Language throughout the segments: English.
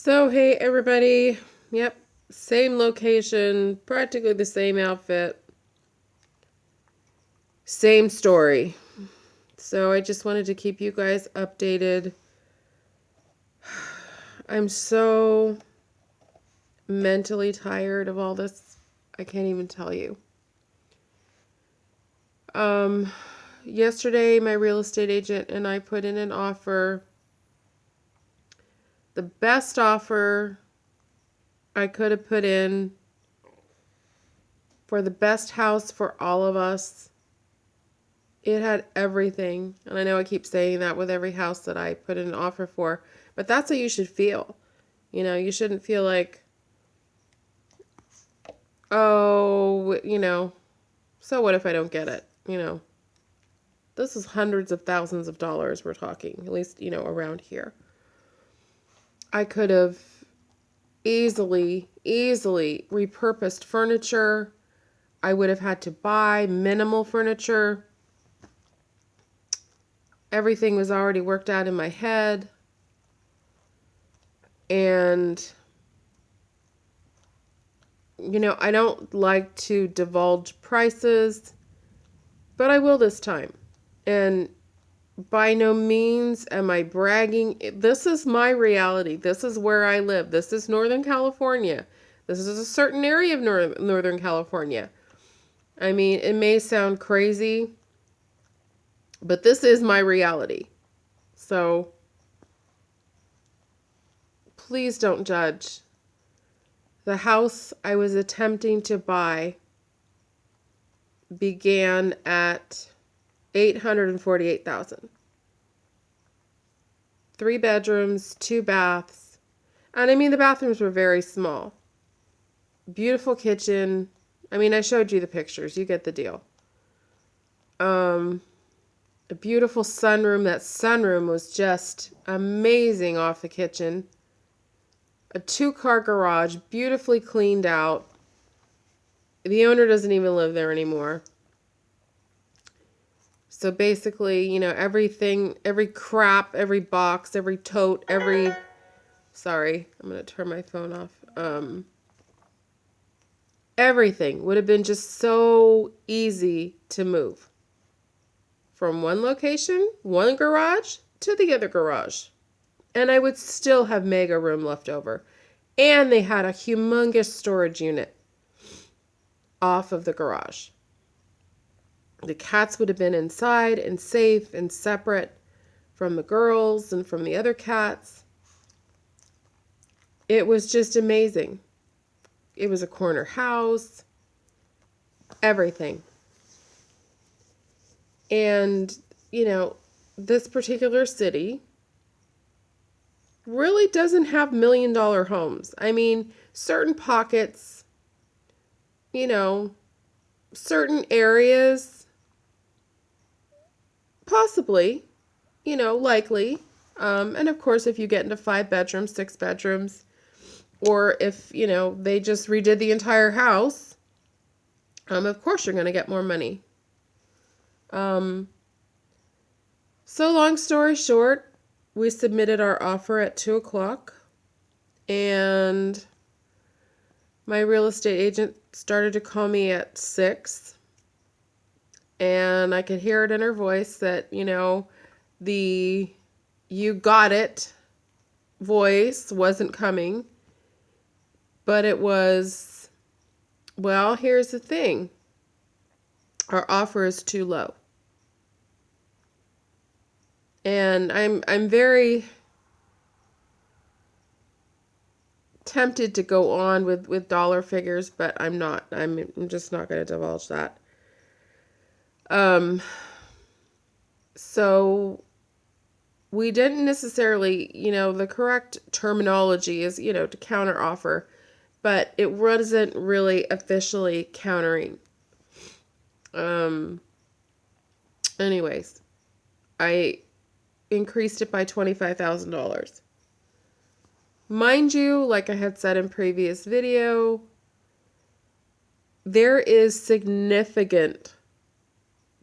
So, hey everybody. Yep, same location, practically the same outfit, same story. So, I just wanted to keep you guys updated. I'm so mentally tired of all this. I can't even tell you. Um, Yesterday, my real estate agent and I put in an offer, the best offer I could have put in for the best house for all of us. It had everything. And I know I keep saying that with every house that I put in an offer for, but that's how you should feel. You shouldn't feel like, oh, so what if I don't get it? This is hundreds of thousands of dollars we're talking, at least, around here. I could have easily repurposed furniture. I would have had to buy minimal furniture. Everything was already worked out in my head. And, I don't like to divulge prices, but I will this time. And by no means am I bragging. This is my reality. This is where I live. This is Northern California. This is a certain area of Northern California. I mean, it may sound crazy, but this is my reality. So please don't judge. The house I was attempting to buy began at $848,000. 3 bedrooms, 2 baths. And I mean, the bathrooms were very small. Beautiful kitchen. I mean, I showed you the pictures. You get the deal. A beautiful sunroom. That sunroom was just amazing off the kitchen. A 2-car garage, beautifully cleaned out. The owner doesn't even live there anymore. So basically, everything, every crap, every box, every tote, sorry, I'm going to turn my phone off. Everything would have been just so easy to move from one location, one garage, to the other garage. And I would still have mega room left over. And they had a humongous storage unit off of the garage. The cats would have been inside and safe and separate from the girls and from the other cats. It was just amazing. It was a corner house, everything. And, this particular city really doesn't have $1 million homes. I mean, certain pockets, certain areas, possibly, likely. And of course, if you get into 5 bedrooms, 6 bedrooms, or if, they just redid the entire house, of course you're going to get more money. So long story short, we submitted our offer at 2:00, and my real estate agent started to call me at 6, and I could hear it in her voice that, the "you got it" voice wasn't coming, but it was, well, here's the thing. Our offer is too low. And I'm very tempted to go on with dollar figures, but I'm not. I'm just not going to divulge that. So we didn't necessarily, the correct terminology is, to counter offer, but it wasn't really officially countering. Anyways, I increased it by $25,000. Mind you, like I had said in previous video, there is significant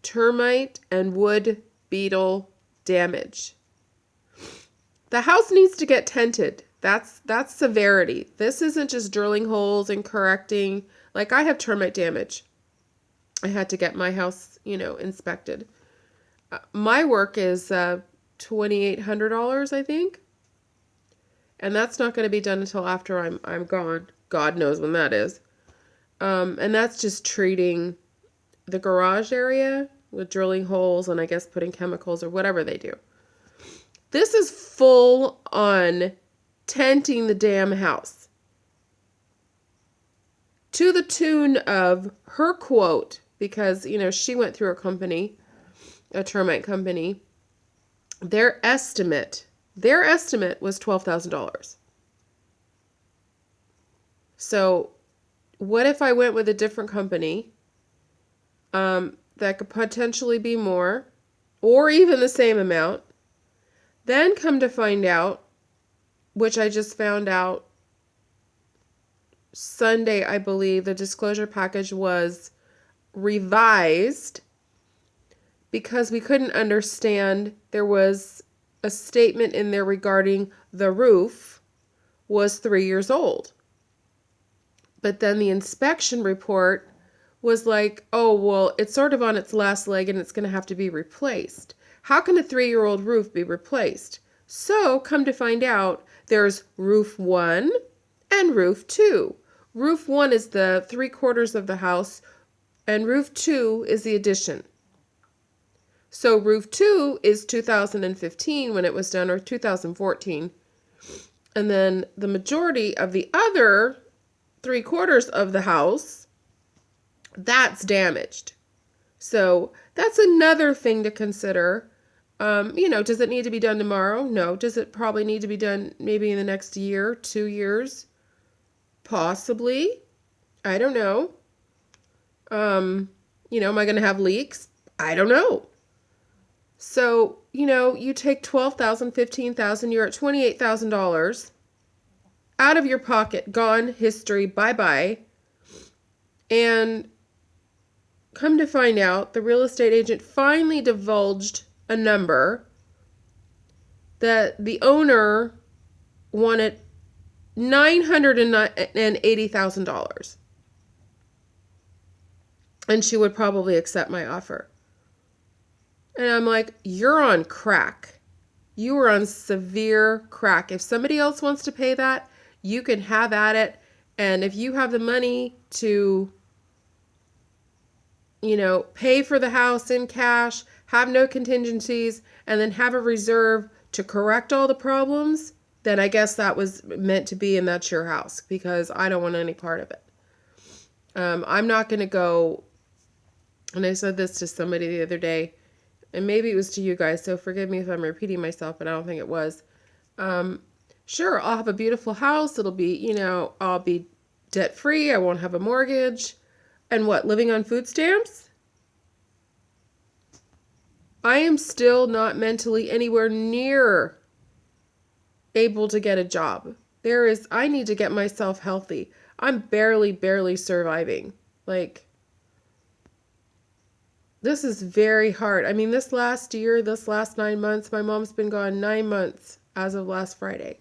termite and wood beetle damage. The house needs to get tented. That's severity. This isn't just drilling holes and correcting. Like, I have termite damage. I had to get my house, inspected. My work is $2,800, I think. And that's not going to be done until after I'm gone. God knows when that is. And that's just treating the garage area with drilling holes and I guess putting chemicals or whatever they do. This is full on tenting the damn house. To the tune of her quote, because, she went through a termite company. Their estimate was $12,000. So what if I went with a different company that could potentially be more or even the same amount? Then come to find out, which I just found out Sunday, I believe, the disclosure package was revised because we couldn't understand. There was a statement in there regarding the roof was 3 years old. But then the inspection report was like, oh, well, it's sort of on its last leg and it's going to have to be replaced. How can a 3-year-old roof be replaced? So, come to find out, there's roof 1 and roof 2. Roof 1 is the 3/4 of the house, and roof 2 is the addition. So, roof 2 is 2015 when it was done, or 2014. And then the majority of the other 3/4 of the house, that's damaged. So, that's another thing to consider. Does it need to be done tomorrow? No. Does it probably need to be done maybe in the next year, 2 years? Possibly. I don't know. Am I going to have leaks? I don't know. So, you take $12,000, $15,000, you're at $28,000 out of your pocket, gone, history, bye-bye. And come to find out, the real estate agent finally divulged a number that the owner wanted $980,000. And she would probably accept my offer. And I'm like, you're on crack. You are on severe crack. If somebody else wants to pay that, you can have at it. And if you have the money to, pay for the house in cash, have no contingencies, and then have a reserve to correct all the problems, then I guess that was meant to be and that's your house, because I don't want any part of it. I'm not going to go, and I said this to somebody the other day, and maybe it was to you guys, so forgive me if I'm repeating myself, but I don't think it was. Sure, I'll have a beautiful house. It'll be, I'll be debt-free. I won't have a mortgage. And what, living on food stamps? I am still not mentally anywhere near able to get a job. I need to get myself healthy. I'm barely surviving. This is very hard. I mean, this last 9 months, my mom's been gone 9 months as of last Friday.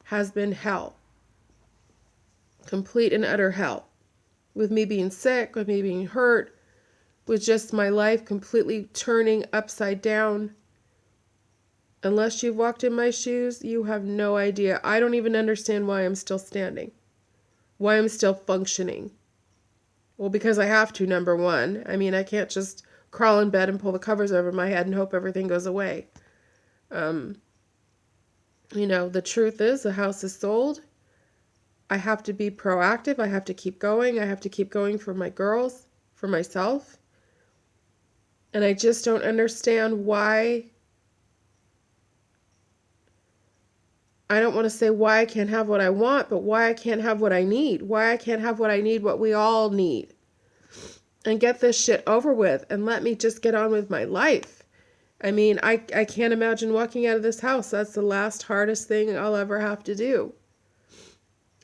Has been hell. Complete and utter hell. With me being sick, with me being hurt, with just my life completely turning upside down. Unless you've walked in my shoes, you have no idea. I don't even understand why I'm still standing. Why I'm still functioning. Well, because I have to, number one. I mean, I can't just crawl in bed and pull the covers over my head and hope everything goes away. The truth is the house is sold. I have to be proactive. I have to keep going. I have to keep going for my girls, for myself. And I just don't understand why. I don't want to say why I can't have what I want, but why I can't have what I need. Why I can't have what I need, what we all need. And get this shit over with and let me just get on with my life. I mean, I can't imagine walking out of this house. That's the last hardest thing I'll ever have to do.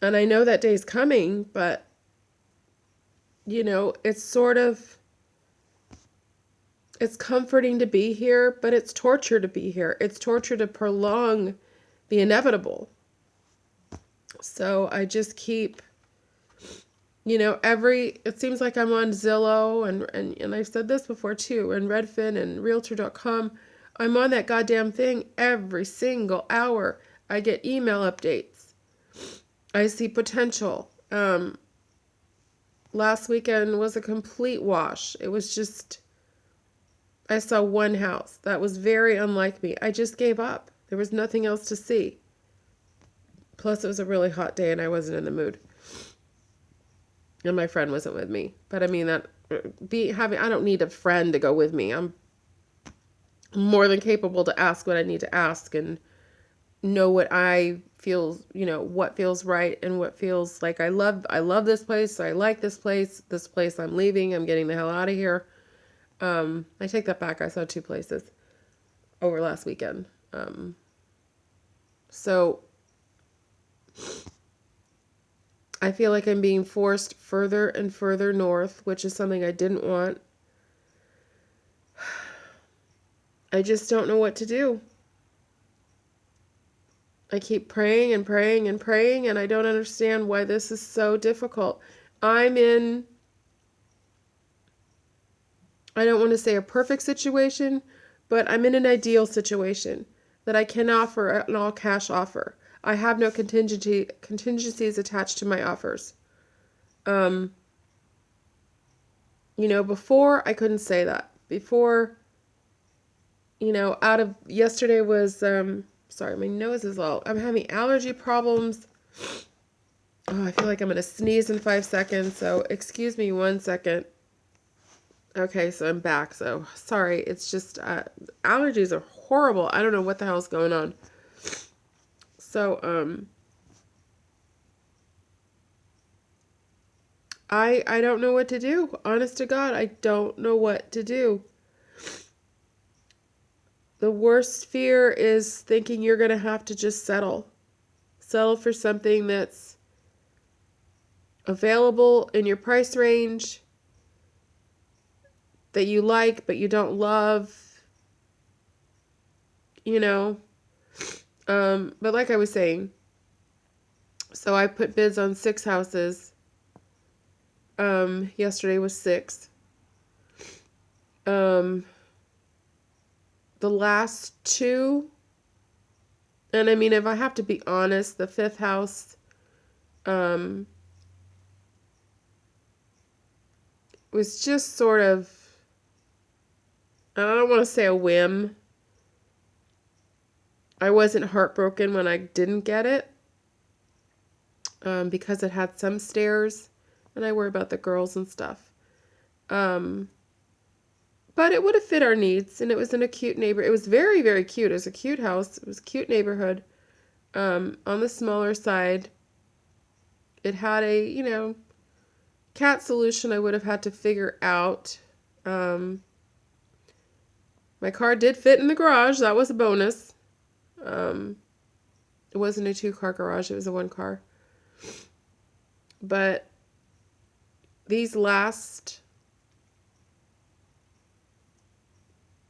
And I know that day's coming, but, it's comforting to be here, but it's torture to be here. It's torture to prolong the inevitable. So I just keep, it seems like I'm on Zillow and I've said this before too, and Redfin and Realtor.com. I'm on that goddamn thing every single hour. I get email updates. I see potential. Last weekend was a complete wash. It was just, I saw one house. That was very unlike me. I just gave up. There was nothing else to see. Plus, it was a really hot day and I wasn't in the mood. And my friend wasn't with me. But I mean, I don't need a friend to go with me. I'm more than capable to ask what I need to ask and know what I feel, what feels right and what feels like I love this place. I like this place. This place I'm leaving. I'm getting the hell out of here. I take that back. I saw 2 places over last weekend. So I feel like I'm being forced further and further north, which is something I didn't want. I just don't know what to do. I keep praying and praying and praying, and I don't understand why this is so difficult. I don't want to say a perfect situation, but I'm in an ideal situation that I can offer an all-cash offer. I have no contingencies attached to my offers. Before I couldn't say that. Before, yesterday was, sorry, my nose is all, I'm having allergy problems. Oh, I feel like I'm going to sneeze in 5 seconds, so excuse me 1 second. Okay, so I'm back, so sorry, it's just, allergies are horrible. I don't know what the hell's going on. So, I don't know what to do. Honest to God, I don't know what to do. The worst fear is thinking you're going to have to just settle. Settle for something that's available in your price range, that you like but you don't love, But like I was saying, so I put bids on 6 houses. Yesterday was 6. The last 2, and I mean, if I have to be honest, the 5th house, was just sort of, I don't want to say a whim. I wasn't heartbroken when I didn't get it, because it had some stairs, and I worry about the girls and stuff. But it would have fit our needs, and it was in a cute neighborhood. It was very, very cute. It was a cute house. It was a cute neighborhood. On the smaller side, it had a, cat solution I would have had to figure out. My car did fit in the garage. That was a bonus. It wasn't a 2-car garage. It was a 1-car. But these last...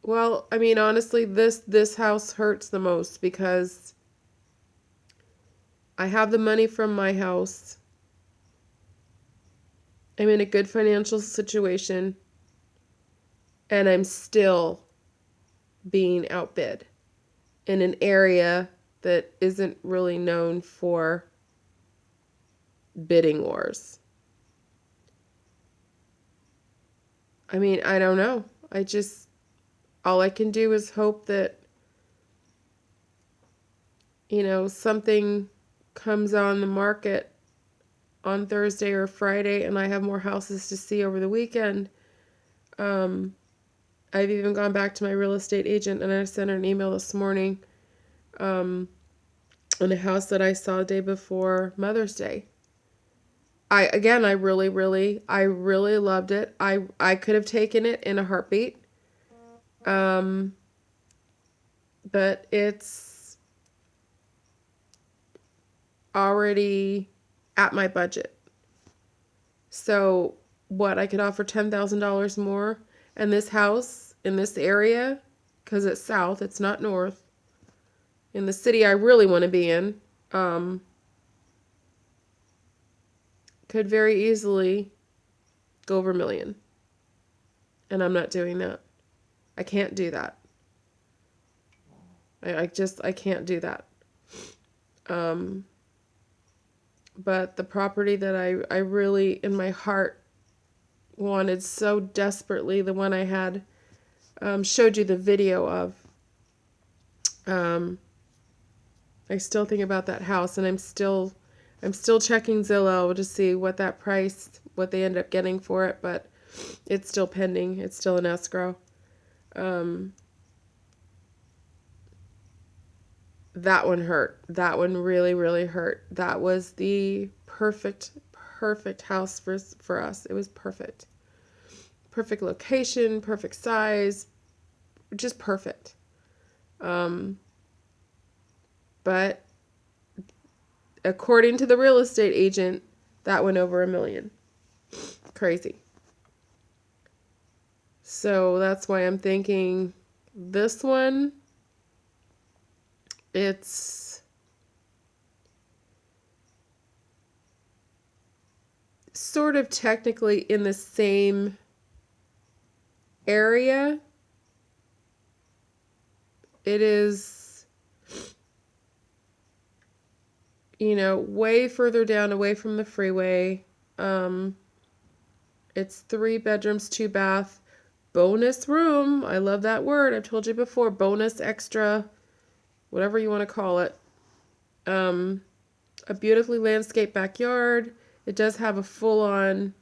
Well, I mean, honestly, this house hurts the most because I have the money from my house. I'm in a good financial situation, and I'm still being outbid in an area that isn't really known for bidding wars. I mean, I don't know. All I can do is hope that, something comes on the market on Thursday or Friday and I have more houses to see over the weekend. I've even gone back to my real estate agent and I sent her an email this morning on a house that I saw the day before Mother's Day. I really, really loved it. I could have taken it in a heartbeat. But it's already at my budget. So I could offer $10,000 more, and this house in this area, because it's south, it's not north, in the city I really want to be in, could very easily go over $1 million. And I'm not doing that. I can't do that. I can't do that. But the property that I really, in my heart, wanted so desperately, the one I had showed you the video of, I still think about that house, and I'm still checking Zillow to see what that price, what they end up getting for it, but it's still pending. It's still in escrow. That one hurt. That one really, really hurt. That was the perfect house for us. It was perfect. Perfect location, perfect size, just perfect. But according to the real estate agent, that went over $1 million. Crazy. So that's why I'm thinking this one, it's sort of technically in the same area. It is, way further down away from the freeway. It's 3 bedrooms, 2 bath, bonus room. I love that word. I've told you before, bonus, extra, whatever you want to call it. A beautifully landscaped backyard. It does have a full-on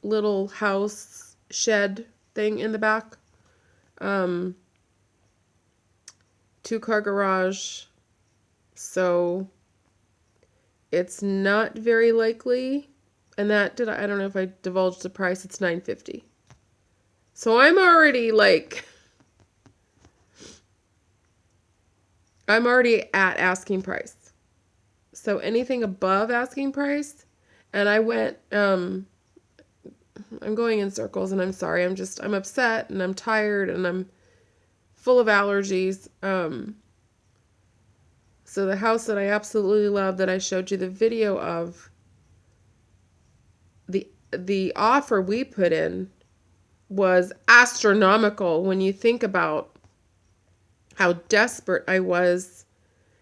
little house shed thing in the back. 2-car garage. So it's not very likely. And I don't know if I divulged the price. It's $950. So I'm already at asking price. So anything above asking price, and I went, I'm going in circles, and I'm sorry. I'm upset, and I'm tired, and I'm full of allergies. So the house that I absolutely love, that I showed you the video of, the offer we put in was astronomical when you think about how desperate I was,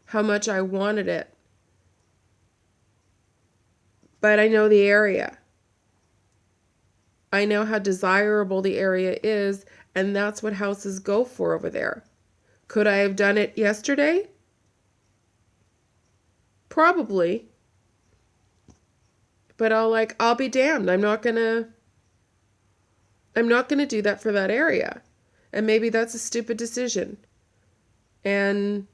how much I wanted it. But I know the area. I know how desirable the area is, and that's what houses go for over there. Could I have done it yesterday? Probably. But I'll be damned. I'm not gonna do that for that area. And maybe that's a stupid decision. And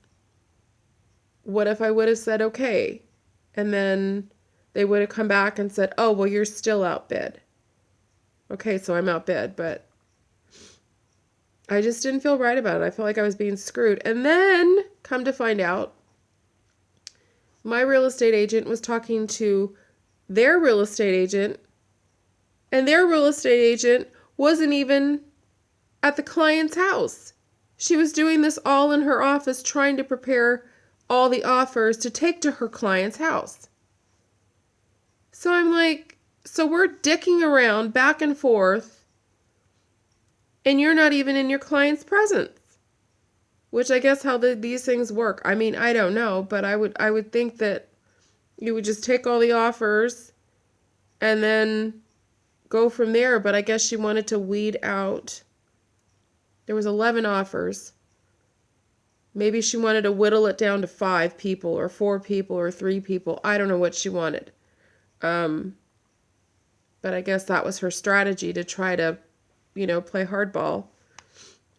what if I would have said okay? And then they would have come back and said, oh, well, you're still outbid. Okay, so I'm outbid, but I just didn't feel right about it. I felt like I was being screwed. And then, come to find out, my real estate agent was talking to their real estate agent, and their real estate agent wasn't even at the client's house. She was doing this all in her office, trying to prepare all the offers to take to her client's house. So I'm like, so we're dicking around back and forth, and you're not even in your client's presence. Which I guess how these things work. I mean, I don't know, but I would think that you would just take all the offers and then go from there. But I guess she wanted to weed out. There was 11 offers. Maybe she wanted to whittle it down to 5 people or 4 people or 3 people. I don't know what she wanted. But I guess that was her strategy to try to, play hardball.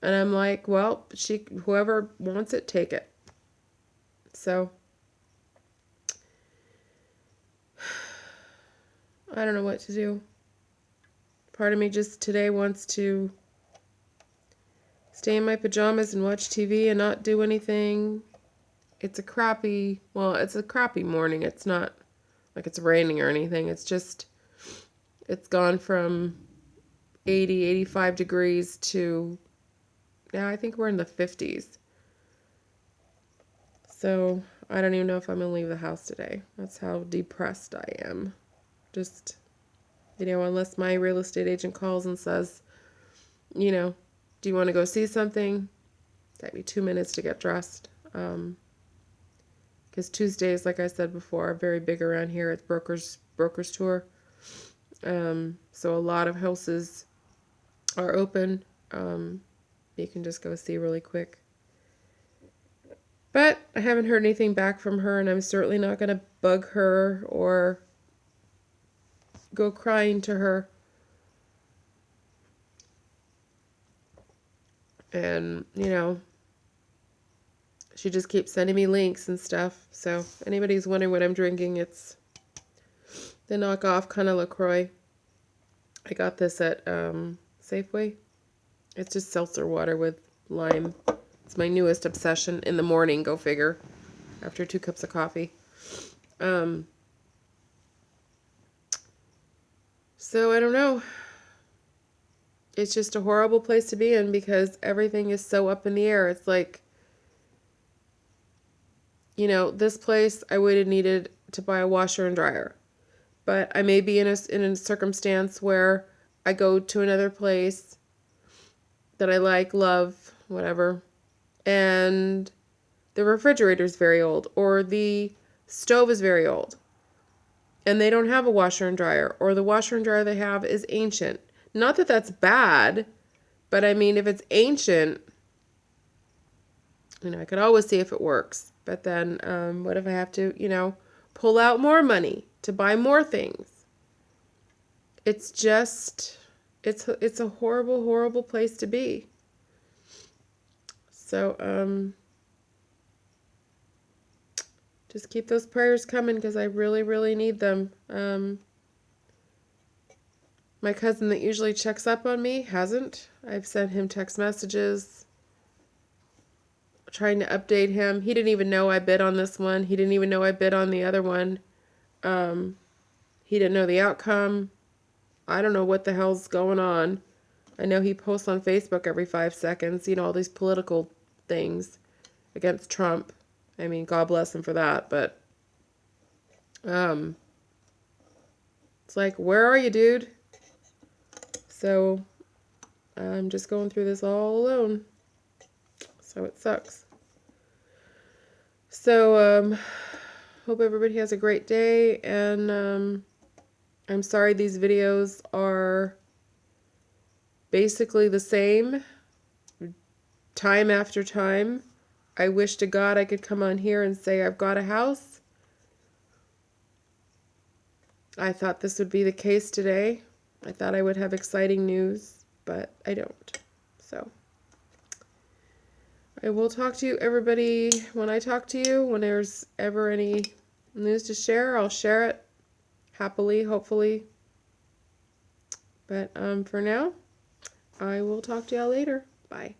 And I'm like, well, whoever wants it, take it. So I don't know what to do. Part of me just today wants to stay in my pajamas and watch TV and not do anything. It's a crappy morning. It's not like it's raining or anything. It's gone from 80, 85 degrees to now I think we're in the 50s. So I don't even know if I'm going to leave the house today. That's how depressed I am. Just, unless my real estate agent calls and says, do you want to go see something? Take me 2 minutes to get dressed. Because Tuesdays, like I said before, are very big around here. It's brokers tour. So a lot of houses are open. You can just go see really quick. But I haven't heard anything back from her, and I'm certainly not going to bug her or go crying to her. And, she just keeps sending me links and stuff. So if anybody's wondering what I'm drinking, it's the knockoff kind of LaCroix. I got this at Safeway. It's just seltzer water with lime. It's my newest obsession in the morning, go figure, after 2 cups of coffee. So I don't know. It's just a horrible place to be in because everything is so up in the air. It's like, this place I would have needed to buy a washer and dryer. But I may be in a circumstance where I go to another place that I like, love, whatever, and the refrigerator is very old, or the stove is very old, and they don't have a washer and dryer, or the washer and dryer they have is ancient. Not that that's bad, but I mean, if it's ancient, I could always see if it works. But then what if I have to, pull out more money to buy more things? It's just, it's a horrible, horrible place to be. So, just keep those prayers coming because I really, really need them. My cousin that usually checks up on me hasn't. I've sent him text messages trying to update him. He didn't even know I bid on this one. He didn't even know I bid on the other one. He didn't know the outcome. I don't know what the hell's going on. I know he posts on Facebook every 5 seconds, all these political things against Trump. I mean, God bless him for that, but it's like, where are you, dude? So I'm just going through this all alone. So it sucks. So hope everybody has a great day, and I'm sorry these videos are basically the same time after time. I wish to God I could come on here and say I've got a house. I thought this would be the case today. I thought I would have exciting news, but I don't. So I will talk to you, everybody, when I talk to you. When there's ever any news to share, I'll share it happily, hopefully. But for now, I will talk to y'all later. Bye.